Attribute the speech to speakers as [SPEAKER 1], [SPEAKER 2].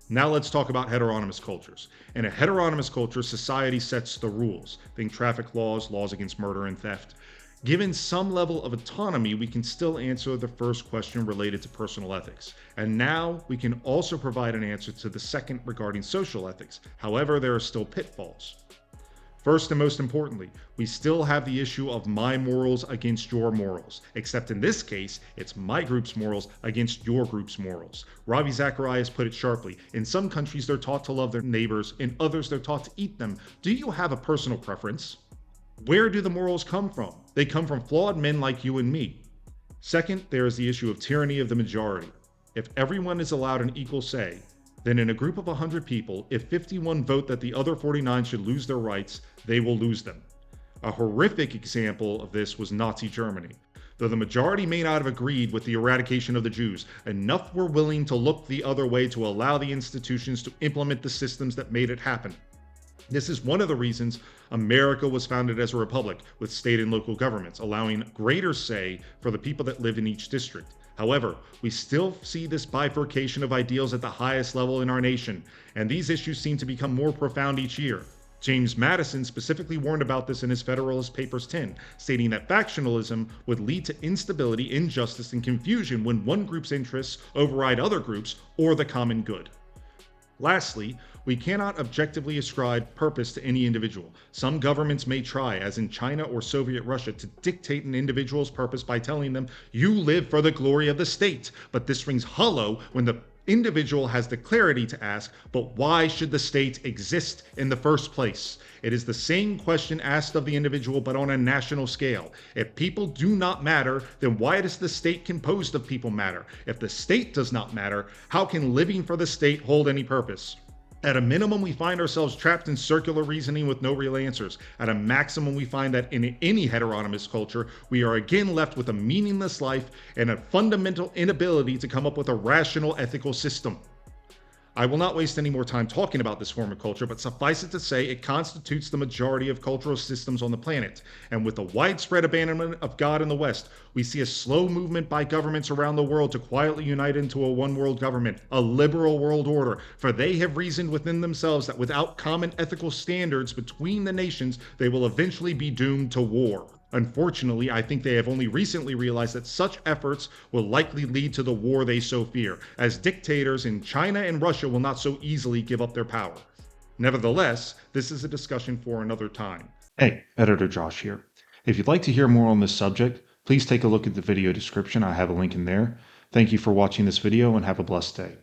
[SPEAKER 1] Now let's talk about heteronomous cultures. In a heteronomous culture, society sets the rules. Think traffic laws, laws against murder and theft. Given some level of autonomy, we can still answer the first question related to personal ethics. And now we can also provide an answer to the second regarding social ethics. However, there are still pitfalls. First and most importantly, we still have the issue of my morals against your morals, except in this case, it's my group's morals against your group's morals. Ravi Zacharias put it sharply. In some countries, they're taught to love their neighbors, in others, they're taught to eat them. Do you have a personal preference? Where do the morals come from? They come from flawed men like you and me. Second, there is the issue of tyranny of the majority. If everyone is allowed an equal say, then in a group of 100 people, if 51 vote that the other 49 should lose their rights, they will lose them. A horrific example of this was Nazi Germany. Though the majority may not have agreed with the eradication of the Jews, enough were willing to look the other way to allow the institutions to implement the systems that made it happen. This is one of the reasons America was founded as a republic, with state and local governments, allowing greater say for the people that live in each district. However, we still see this bifurcation of ideals at the highest level in our nation, and these issues seem to become more profound each year. James Madison specifically warned about this in his Federalist Papers 10, stating that factionalism would lead to instability, injustice, and confusion when one group's interests override other groups or the common good. Lastly, we cannot objectively ascribe purpose to any individual. Some governments may try, as in China or Soviet Russia, to dictate an individual's purpose by telling them, you live for the glory of the state. But this rings hollow when the individual has the clarity to ask, but why should the state exist in the first place? It is the same question asked of the individual, but on a national scale. If people do not matter, then why does the state composed of people matter? If the state does not matter, how can living for the state hold any purpose? At a minimum, we find ourselves trapped in circular reasoning with no real answers. At a maximum, we find that in any heteronomous culture, we are again left with a meaningless life and a fundamental inability to come up with a rational ethical system. I will not waste any more time talking about this form of culture, but suffice it to say it constitutes the majority of cultural systems on the planet. And with the widespread abandonment of God in the West, we see a slow movement by governments around the world to quietly unite into a one world government, a liberal world order, for they have reasoned within themselves that without common ethical standards between the nations, they will eventually be doomed to war. Unfortunately, I think they have only recently realized that such efforts will likely lead to the war they so fear, as dictators in China and Russia will not so easily give up their power. Nevertheless, this is a discussion for another time.
[SPEAKER 2] Hey, Editor Josh here. If you'd like to hear more on this subject, please take a look at the video description. I have a link in there. Thank you for watching this video and have a blessed day.